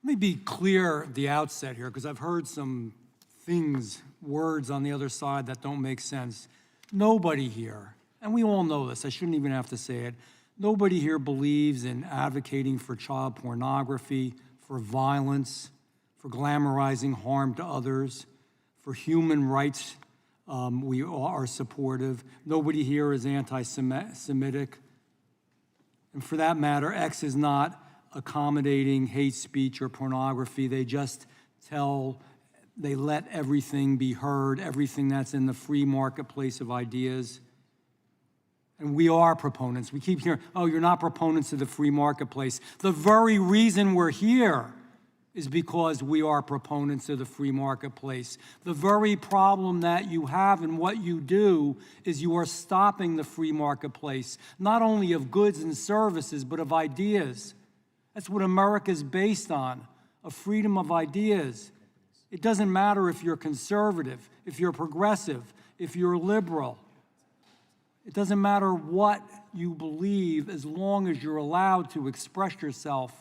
Let me be clear at the outset here, because I've heard some words on the other side that don't make sense. Nobody here, and we all know this, I shouldn't even have to say it, nobody here believes in advocating for child pornography, for violence, for glamorizing harm to others, for human rights. We are supportive. Nobody here is anti-Semitic. And for that matter, X is not accommodating hate speech or pornography. They just they let everything be heard, everything that's in the free marketplace of ideas. And we are proponents. We keep hearing, oh, you're not proponents of the free marketplace. The very reason we're here is because we are proponents of the free marketplace. The very problem that you have in what you do is you are stopping the free marketplace, not only of goods and services, but of ideas. That's what America is based on, a freedom of ideas. It doesn't matter if you're conservative, if you're progressive, if you're liberal. It doesn't matter what you believe as long as you're allowed to express yourself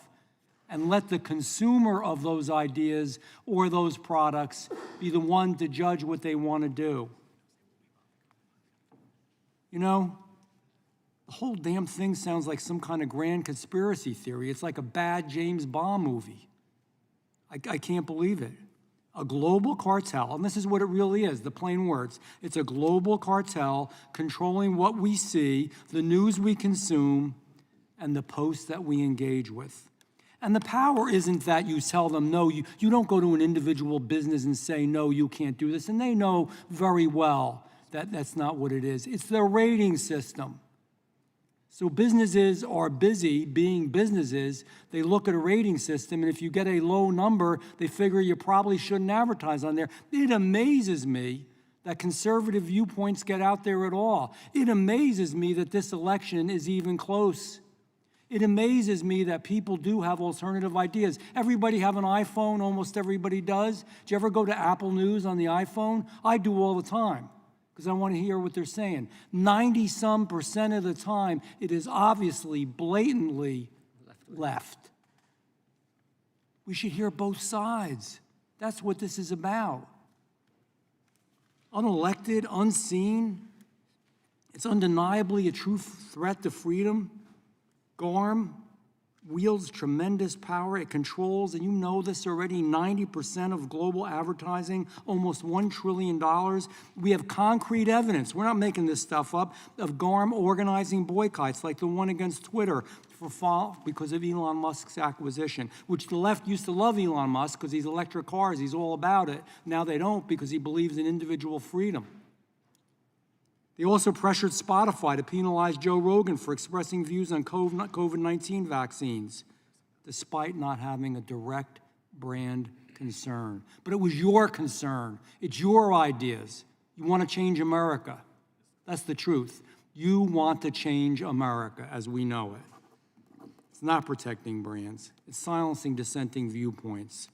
and let the consumer of those ideas or those products be the one to judge what they want to do. You know, the whole damn thing sounds like some kind of grand conspiracy theory. It's like a bad James Bond movie. I can't believe it. A global cartel, and this is what it really is, the plain words. It's a global cartel controlling what we see, the news we consume, and the posts that we engage with. And the power isn't that you tell them, no, you don't go to an individual business and say, no, you can't do this. And they know very well that that's not what it is. It's their rating system. So businesses are busy being businesses. They look at a rating system, and if you get a low number, they figure you probably shouldn't advertise on there. It amazes me that conservative viewpoints get out there at all. It amazes me that this election is even close. It amazes me that people do have alternative ideas. Everybody have an iPhone, almost everybody does. Do you ever go to Apple News on the iPhone? I do all the time, because I want to hear what they're saying. 90-some% of the time, it is obviously, blatantly left. We should hear both sides. That's what this is about. Unelected, unseen, it's undeniably a true threat to freedom. GARM wields tremendous power. It controls, and you know this already, 90% of global advertising, almost $1 trillion. We have concrete evidence, we're not making this stuff up, of GARM organizing boycotts like the one against Twitter because of Elon Musk's acquisition, which the left used to love Elon Musk because he's electric cars, he's all about it. Now they don't because he believes in individual freedom. They also pressured Spotify to penalize Joe Rogan for expressing views on COVID-19 vaccines, despite not having a direct brand concern. But it was your concern. It's your ideas. You want to change America. That's the truth. You want to change America as we know it. It's not protecting brands. It's silencing dissenting viewpoints.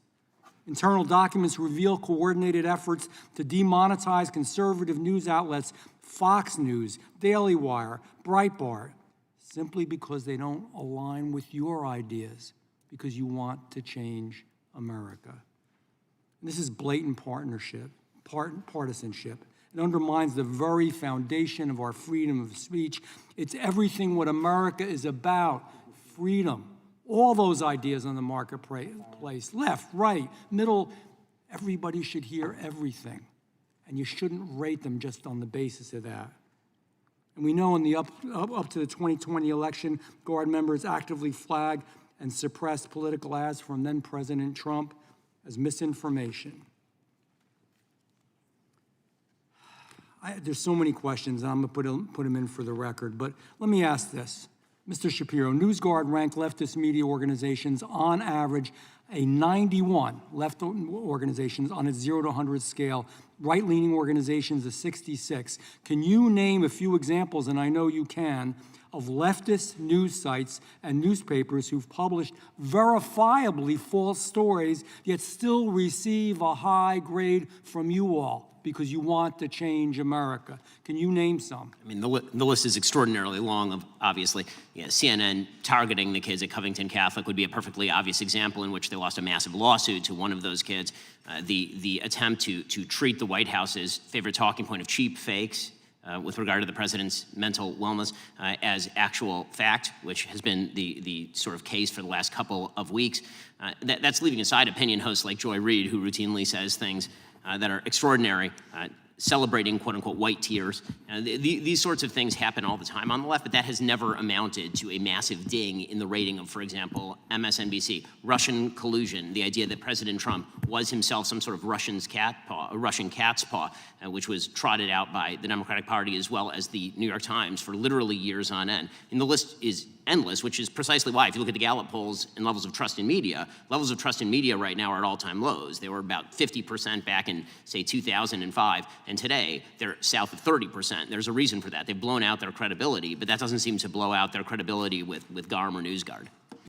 Internal documents reveal coordinated efforts to demonetize conservative news outlets, Fox News, Daily Wire, Breitbart, simply because they don't align with your ideas, because you want to change America. And this is blatant partisanship. It undermines the very foundation of our freedom of speech. It's everything what America is about, freedom. All those ideas on the marketplace, left, right, middle, everybody should hear everything. And you shouldn't rate them just on the basis of that. And we know in the up to the 2020 election, Guard members actively flagged and suppressed political ads from then President Trump as misinformation. There's so many questions, and I'm going to put them in for the record, but let me ask this. Mr. Shapiro, NewsGuard ranked leftist media organizations on average a 91, left organizations on a 0 to 100 scale, right-leaning organizations a 66. Can you name a few examples, and I know you can, of leftist news sites and newspapers who've published verifiably false stories, yet still receive a high grade from you all? because you want to change America? Can you name some? I mean, the list is extraordinarily long, obviously. Yeah, CNN targeting the kids at Covington Catholic would be a perfectly obvious example in which they lost a massive lawsuit to one of those kids. The attempt to treat the White House's favorite talking point of cheap fakes with regard to the president's mental wellness as actual fact, which has been the sort of case for the last couple of weeks. That's leaving aside opinion hosts like Joy Reid, who routinely says things that are extraordinary, celebrating quote-unquote white tears. These sorts of things happen all the time on the left, but that has never amounted to a massive ding in the rating of, for example, MSNBC. Russian collusion, the idea that President Trump was himself some sort of Russian cat's paw, which was trotted out by the Democratic Party as well as the New York Times for literally years on end. And the list is endless, which is precisely why, if you look at the Gallup polls and levels of trust in media, levels of trust in media right now are at all-time lows. They were about 50% back in, say, 2005, and today they're south of 30%. There's a reason for that. They've blown out their credibility, but that doesn't seem to blow out their credibility with GARM or NewsGuard.